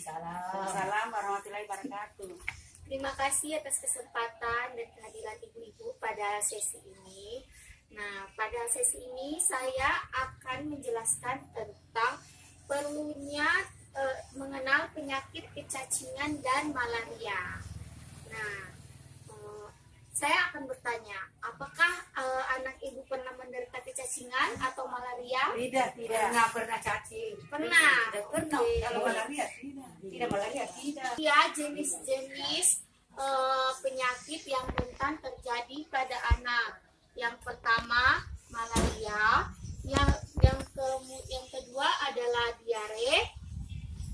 Waalaikumsalam warahmatullahi wabarakatuh. Terima kasih atas kesempatan dan kehadiran ibu-ibu pada sesi ini. Nah, pada sesi ini saya akan menjelaskan tentang perlunya mengenal penyakit kecacingan dan malaria. Nah, saya akan bertanya, apakah anak ibu pernah menderita kecacingan atau malaria? Tidak. Nggak pernah cacing. Pernah. Tidak pernah. Oke. Kalau malaria tidak. Tidak malaria tidak. Ya, jenis-jenis penyakit yang rentan terjadi pada anak. Yang pertama malaria, yang kedua adalah diare,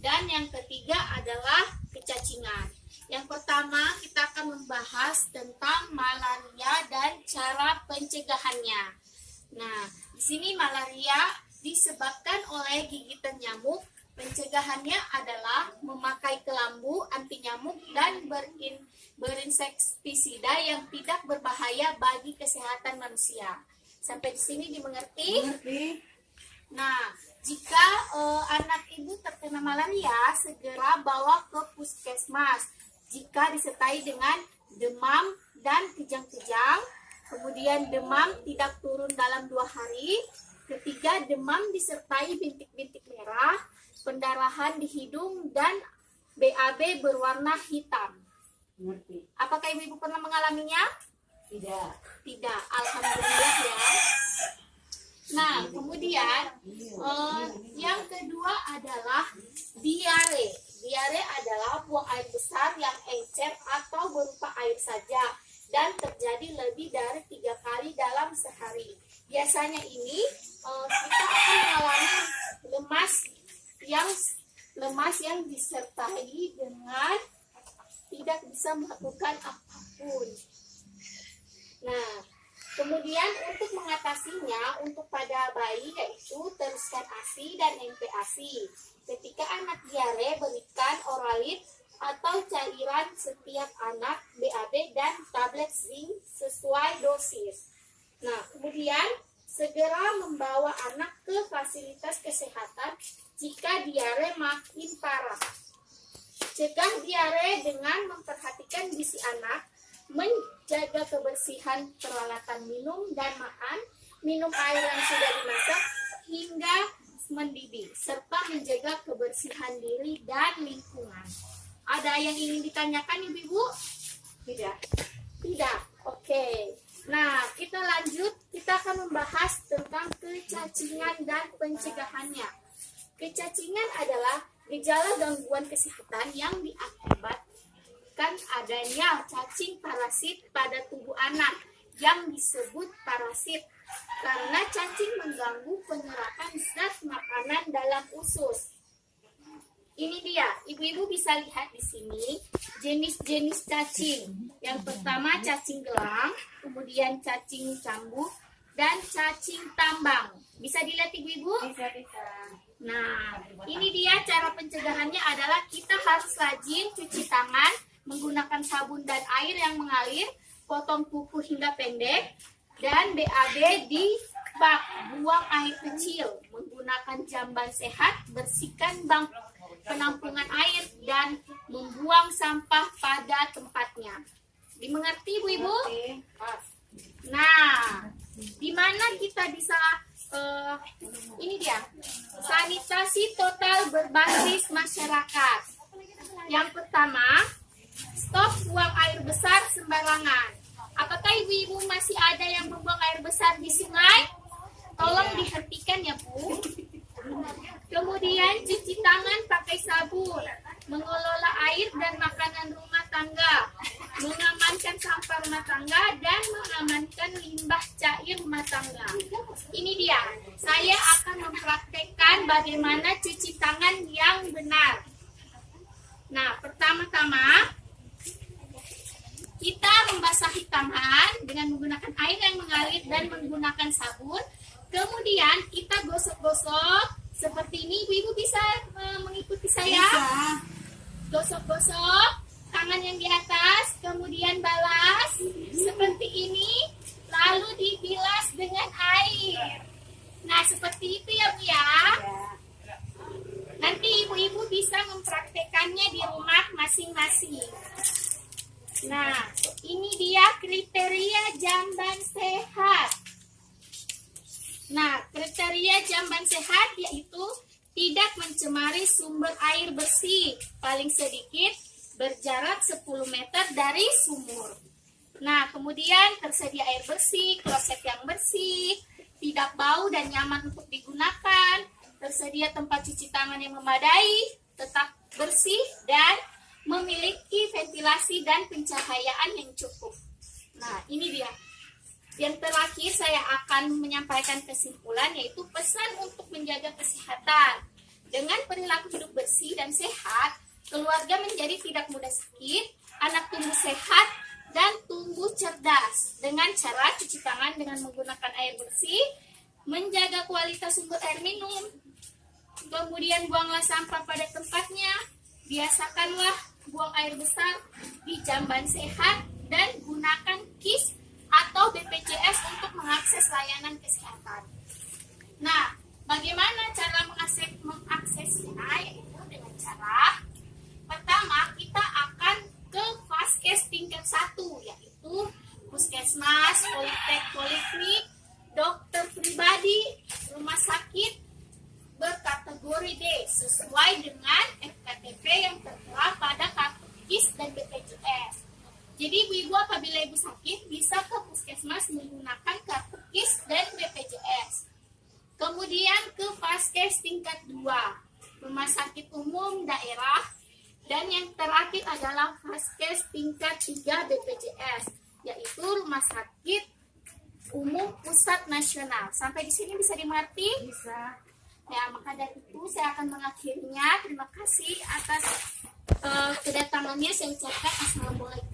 dan yang ketiga adalah kecacingan. Yang pertama kita akan membahas tentang malaria dan cara pencegahannya. Nah, di sini malaria disebabkan oleh gigitan nyamuk. Pencegahannya adalah memakai kelambu anti nyamuk dan berinsektisida yang tidak berbahaya bagi kesehatan manusia. Sampai di sini dimengerti? Nah, jika anak ibu terkena malaria, segera bawa ke puskesmas. Jika disertai dengan demam dan kejang-kejang, kemudian demam tidak turun dalam 2 hari, ketiga demam disertai bintik-bintik merah, pendarahan di hidung, dan BAB berwarna hitam. Apakah ibu pernah mengalaminya? Tidak. Tidak, alhamdulillah ya. Nah, kemudian yang kedua adalah diare. Diare adalah buang air besar yang encer atau berupa air saja dan terjadi lebih dari 3 kali dalam sehari. Biasanya ini kita akan mengalami lemas yang disertai dengan tidak bisa melakukan apapun. Nah, kemudian untuk mengatasinya, untuk pada bayi yaitu teruskan ASI dan MPASI. Ketika anak diare, berikan oralit atau cairan setiap anak, BAB dan tablet zinc sesuai dosis. Nah, kemudian segera membawa anak ke fasilitas kesehatan jika diare makin parah. Cegah diare dengan memperhatikan gizi anak, menjaga kebersihan peralatan minum dan makan, minum air yang sudah dimasak hingga mendidih, serta menjaga kebersihan diri dan lingkungan. Ada yang ingin ditanyakan ibu-ibu? Tidak. Tidak. Oke. Nah, kita lanjut. Kita akan membahas tentang kecacingan dan pencegahannya. Kecacingan adalah gejala gangguan kesehatan yang diakibatkan adanya cacing parasit pada tubuh anak yang disebut parasit karena cacing mengganggu penyerapan zat makanan dalam usus. Ini dia, ibu-ibu bisa lihat di sini jenis-jenis cacing. Yang pertama cacing gelang, kemudian cacing cambuk, dan cacing tambang. Bisa dilihat ibu-ibu? Bisa. Nah, ini dia cara pencegahannya adalah kita harus rajin cuci tangan menggunakan sabun dan air yang mengalir, potong kuku hingga pendek, dan BAB di bak, buang air kecil, menggunakan jamban sehat, bersihkan bank penampungan air, dan membuang sampah pada tempatnya. Dimengerti ibu-ibu? Nah, di mana kita bisa ini dia sanitasi total berbasis masyarakat. Yang pertama, stop buang air besar sembarangan. Apakah ibu-ibu masih ada yang membuang air besar di sungai? Tolong dihentikan ya Bu. Kemudian cuci tangan pakai sabun, mengelola air dan makanan rumah tangga, mengamankan sampah rumah tangga, dan mengamankan limbah cair rumah tangga. Ini dia, saya akan mempraktekkan bagaimana cuci tangan yang benar. Nah, pertama-tama kita membasahi tangan dengan menggunakan air yang mengalir dan menggunakan sabun. Kemudian kita gosok-gosok seperti ini. Ibu-ibu bisa mengikuti saya. Bisa. Gosok-gosok tangan yang di atas, kemudian balas seperti ini, lalu dibilas dengan air. Nah, seperti itu ya Bu ya. Nanti ibu-ibu bisa mempraktekannya melakukannya di rumah masing-masing. Nah, ini dia kriteria jamban sehat. Nah, kriteria jamban sehat yaitu tidak mencemari sumber air bersih, paling sedikit berjarak 10 meter dari sumur. Nah, kemudian tersedia air bersih, kloset yang bersih, tidak bau dan nyaman untuk digunakan, tersedia tempat cuci tangan yang memadai, tetap bersih, dan memiliki ventilasi dan pencahayaan yang cukup. Nah, ini dia. Yang terakhir saya akan menyampaikan kesimpulan, yaitu pesan untuk menjaga kesehatan. Dengan perilaku hidup bersih dan sehat, keluarga menjadi tidak mudah sakit, anak tumbuh sehat, dan tumbuh cerdas. Dengan cara cuci tangan dengan menggunakan air bersih, menjaga kualitas sumber air minum, kemudian buanglah sampah pada tempatnya, biasakanlah buang air besar di jamban sehat, dan gunakan KIS atau BPJS untuk mengakses layanan kesehatan. Nah, bagaimana cara mengaksesnya? Yaitu dengan cara pertama, kita akan ke Vaskes tingkat 1, yaitu puskesmas, poliklinik, dokter pribadi, rumah sakit berkategori D sesuai dengan FKTP yang tertera pada kartu KIS dan BPJS. Jadi ibu-ibu apabila ibu sakit bisa ke puskesmas menggunakan kartu KIS dan BPJS. Kemudian ke Vaskes tingkat 2, rumah sakit umum daerah, dan yang terakhir adalah Vaskes tingkat 3 BPJS, yaitu rumah sakit umum pusat nasional. Sampai di sini bisa dimengerti? Bisa. Ya, maka dari itu saya akan mengakhirinya. Terima kasih atas kedatangannya. Saya ucapkan assalamualaikum.